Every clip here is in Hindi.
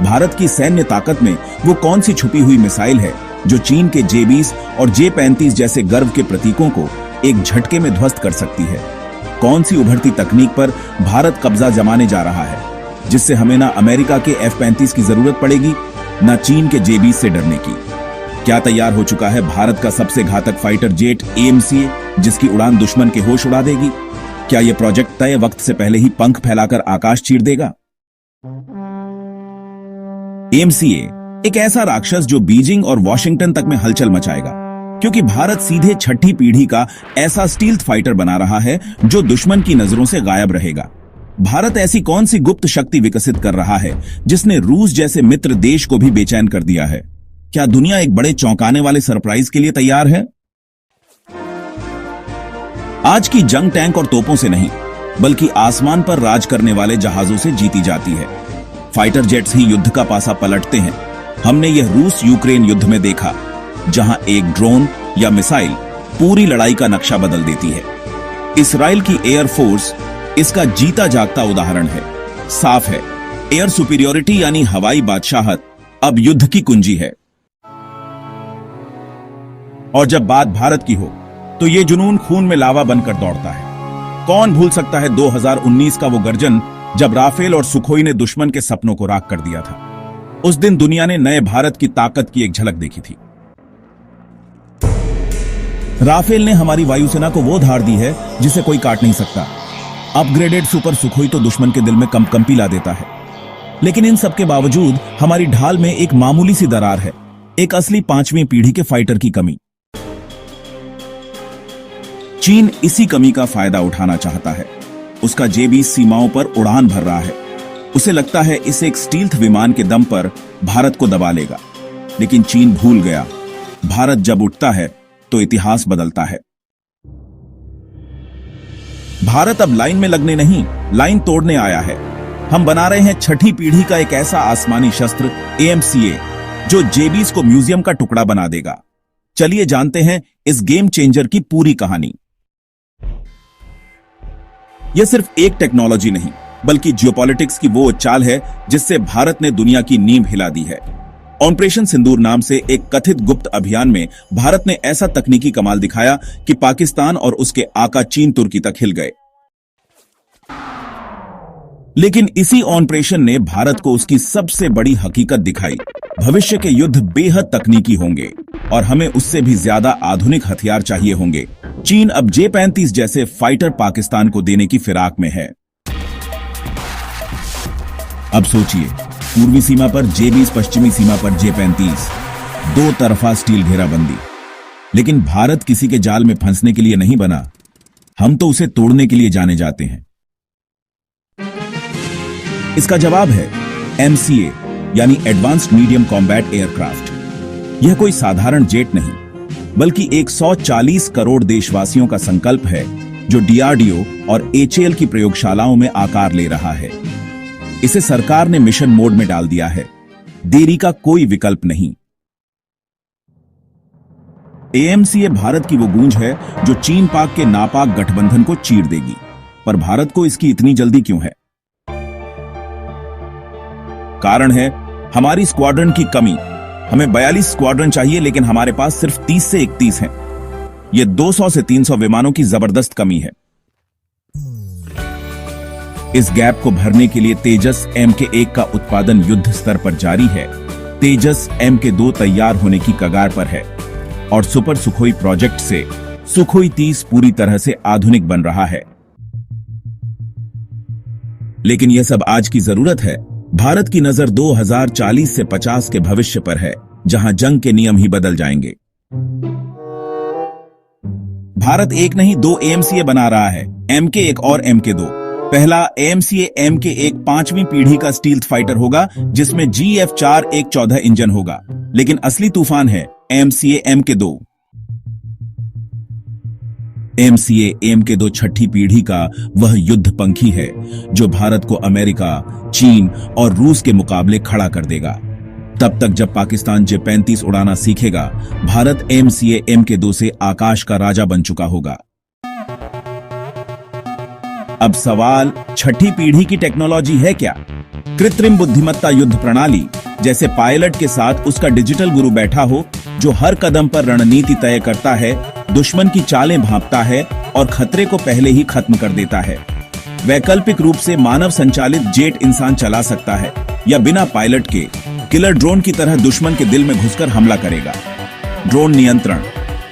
भारत की सैन्य ताकत में वो कौन सी छुपी हुई मिसाइल है जो चीन के J-20 और J-35 जैसे गर्व के प्रतीकों को एक झटके में ध्वस्त कर सकती है। कौन सी उभरती तकनीक पर भारत कब्जा जमाने जा रहा है जिससे हमें ना अमेरिका के F-35 की जरूरत पड़ेगी, ना चीन के J-20 से डरने की। क्या तैयार हो चुका है भारत का सबसे घातक फाइटर जेट AMCA, जिसकी उड़ान दुश्मन के होश उड़ा देगी? क्या यह प्रोजेक्ट तय वक्त से पहले ही पंख फैलाकर आकाश चीर देगा? AMCA एक ऐसा राक्षस जो बीजिंग और वॉशिंगटन तक में हलचल मचाएगा, क्योंकि भारत सीधे छठी पीढ़ी का ऐसा स्टील्थ फाइटर बना रहा है जो दुश्मन की नजरों से गायब रहेगा। भारत ऐसी कौन सी गुप्त शक्ति विकसित कर रहा है जिसने रूस जैसे मित्र देश को भी बेचैन कर दिया है? क्या दुनिया एक बड़े चौंकाने वाले सरप्राइज के लिए तैयार है? आज की जंग टैंक और तोपों से नहीं, बल्कि आसमान पर राज करने वाले जहाजों से जीती जाती है। फाइटर जेट्स ही युद्ध का पासा पलटते हैं। हमने यह रूस यूक्रेन युद्ध में देखा, जहां एक ड्रोन या मिसाइल पूरी लड़ाई का नक्शा बदल देती है। इस्राएल की एयरफोर्स इसका जीता जागता उदाहरण है। साफ है, एयर सुपीरियोरिटी यानी हवाई बादशाहत अब युद्ध की कुंजी है। और जब बात भारत की हो तो यह जुनून खून में लावा बनकर दौड़ता है। कौन भूल सकता है 2019 का वो गर्जन जब राफेल और सुखोई ने दुश्मन के सपनों को राख कर दिया था। उस दिन दुनिया ने नए भारत की ताकत की एक झलक देखी थी। राफेल ने हमारी वायुसेना को वो धार दी है जिसे कोई काट नहीं सकता। अपग्रेडेड सुपर सुखोई तो दुश्मन के दिल में कंपी ला देता है। लेकिन इन सब के बावजूद हमारी ढाल में एक मामूली सी दरार है, एक असली 5वीं पीढ़ी के फाइटर की कमी। चीन इसी कमी का फायदा उठाना चाहता है। उसका J-20 सीमाओं पर उड़ान भर रहा है। उसे लगता है इसे एक स्टील्थ विमान के दम पर भारत को दबा लेगा। लेकिन चीन भूल गया, भारत जब उठता है तो इतिहास बदलता है। भारत अब लाइन में लगने नहीं, लाइन तोड़ने आया है। हम बना रहे हैं छठी पीढ़ी का एक ऐसा आसमानी शस्त्र AMCA जो J-20 को म्यूजियम का टुकड़ा बना देगा। चलिए जानते हैं इस गेम चेंजर की पूरी कहानी। यह सिर्फ एक टेक्नोलॉजी नहीं, बल्कि जियोपॉलिटिक्स की वो चाल है जिससे भारत ने दुनिया की नींव हिला दी है। ऑपरेशन सिंदूर नाम से एक कथित गुप्त अभियान में भारत ने ऐसा तकनीकी कमाल दिखाया कि पाकिस्तान और उसके आका चीन तुर्की तक हिल गए। लेकिन इसी ऑपरेशन ने भारत को उसकी सबसे बड़ी हकीकत दिखाई। भविष्य के युद्ध बेहद तकनीकी होंगे और हमें उससे भी ज्यादा आधुनिक हथियार चाहिए होंगे। चीन अब J-35 जैसे फाइटर पाकिस्तान को देने की फिराक में है। अब सोचिए, पूर्वी सीमा पर J-20, पश्चिमी सीमा पर J-35, दो तरफा स्टील घेराबंदी। लेकिन भारत किसी के जाल में फंसने के लिए नहीं बना, हम तो उसे तोड़ने के लिए जाने जाते हैं। इसका जवाब है MCA यानी एडवांस्ड मीडियम कॉम्बैट एयरक्राफ्ट। यह कोई साधारण जेट नहीं, बल्कि 140 करोड़ देशवासियों का संकल्प है जो DRDO और HAL की प्रयोगशालाओं में आकार ले रहा है। इसे सरकार ने मिशन मोड में डाल दिया है। देरी का कोई विकल्प नहीं। AMCA भारत की वो गूंज है जो चीन पाक के नापाक गठबंधन को चीर देगी। पर भारत को इसकी इतनी जल्दी क्यों है? कारण है हमारी स्क्वाड्रन की कमी। हमें 42 स्क्वाड्रन चाहिए, लेकिन हमारे पास सिर्फ 30 से 31 हैं। यह 200 से 300 विमानों की जबरदस्त कमी है। इस गैप को भरने के लिए तेजस MK1 का उत्पादन युद्ध स्तर पर जारी है। तेजस MK2 तैयार होने की कगार पर है और सुपर सुखोई प्रोजेक्ट से सुखोई 30 पूरी तरह से आधुनिक बन रहा है। लेकिन यह सब आज की जरूरत है। भारत की नजर 2040 से 50 के भविष्य पर है, जहां जंग के नियम ही बदल जाएंगे। भारत एक नहीं, 2 AMCA बना रहा है, MK1 और MK2। पहला AMCA MK1 5वीं पीढ़ी का स्टील्थ फाइटर होगा, जिसमें GF4 114 इंजन होगा। लेकिन असली तूफान है MCA MK2। MCA MK2 छठी पीढ़ी का वह युद्ध पंखी है जो भारत को अमेरिका, चीन और रूस के मुकाबले खड़ा कर देगा। तब तक जब पाकिस्तान J-35 उड़ाना सीखेगा, भारत MCA MK2 से आकाश का राजा बन चुका होगा। अब सवाल, छठी पीढ़ी की टेक्नोलॉजी है क्या? कृत्रिम बुद्धिमत्ता युद्ध प्रणाली, जैसे पायलट के साथ उसका डिजिटल गुरु बैठा हो, जो हर कदम पर रणनीति तय करता है, दुश्मन की चालें भांपता है और खतरे को पहले ही खत्म कर देता है। वैकल्पिक रूप से मानव संचालित जेट इंसान चला सकता है या बिना पायलट के किलर ड्रोन की तरह दुश्मन के दिल में घुसकर हमला करेगा। ड्रोन नियंत्रण,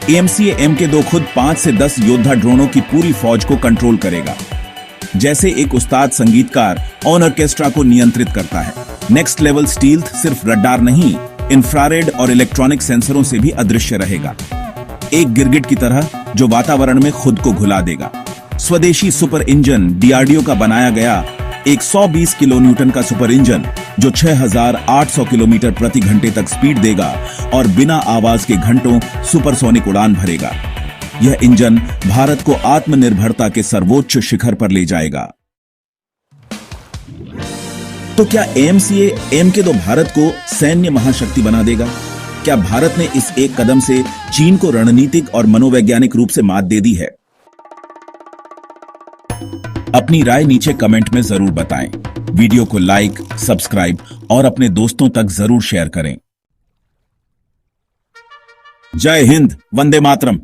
AMCA MK2 खुद 5 से 10 योद्धा ड्रोनों की पूरी फौज को कंट्रोल करेगा, जैसे एक उस्ताद संगीतकार ऑन ऑर्केस्ट्रा को नियंत्रित करता है। नेक्स्ट लेवल स्टील्थ सिर्फ रडार नहीं, इंफ्रारेड और इलेक्ट्रॉनिक सेंसरों से भी अदृश्य रहेगा, एक गिरगिट की तरह जो वातावरण में खुद को घुला देगा। स्वदेशी सुपर इंजन, DRDO का बनाया गया 120 किलो न्यूटन का सुपर इंजन, जो 6,800 किलोमीटर प्रति घंटे तक स्पीड देगा और बिना आवाज के घंटों सुपरसोनिक उड़ान भरेगा। यह इंजन भारत को आत्मनिर्भरता के सर्वोच्च शिखर पर ले जाएगा। तो क्या AMCA MK2 भारत को सैन्य महाशक्ति बना देगा? क्या भारत ने इस एक कदम से चीन को रणनीतिक और मनोवैज्ञानिक रूप से मात दे दी है? अपनी राय नीचे कमेंट में जरूर बताएं। वीडियो को लाइक, सब्सक्राइब और अपने दोस्तों तक जरूर शेयर करें। जय हिंद, वंदे मातरम।